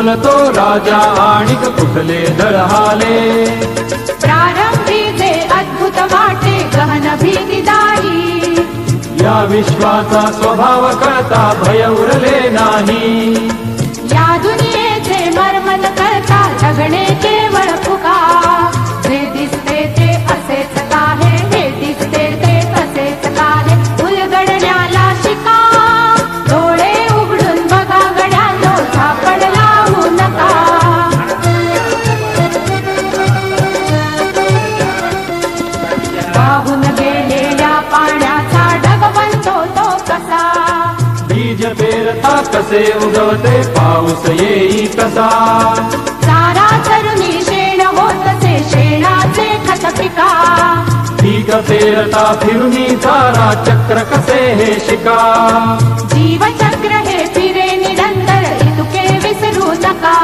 बोलतो राजा आणिक कुठले दळहाले. प्रारंभी जे अद्भुत वाटे गहन भीतीदायी, या विश्वाचा स्वभाव कळता भय उरले नाही. या दुनियेचे मर्म न कळता जगणे केवळ फुका. जे दिसते ते असेच काहे, हे दिसते ते असेच काहे, उलगडण्याला शिका. डोळे उघडून बघा गड्यांनो, झापड लावू नका. वाहून गेलेल्या पाण्याचा ढग बनतो तो कसा. बीज पेरता कसे उगवते पाऊस येई कसा. सारा तरुणी शेण होतसे शेणाचे खत पिका. पीक पेरता फिरुनी सारा चक्र कसे हे शिका. जीवचक्र हे फिरे निरंतर इतके विसरू नका.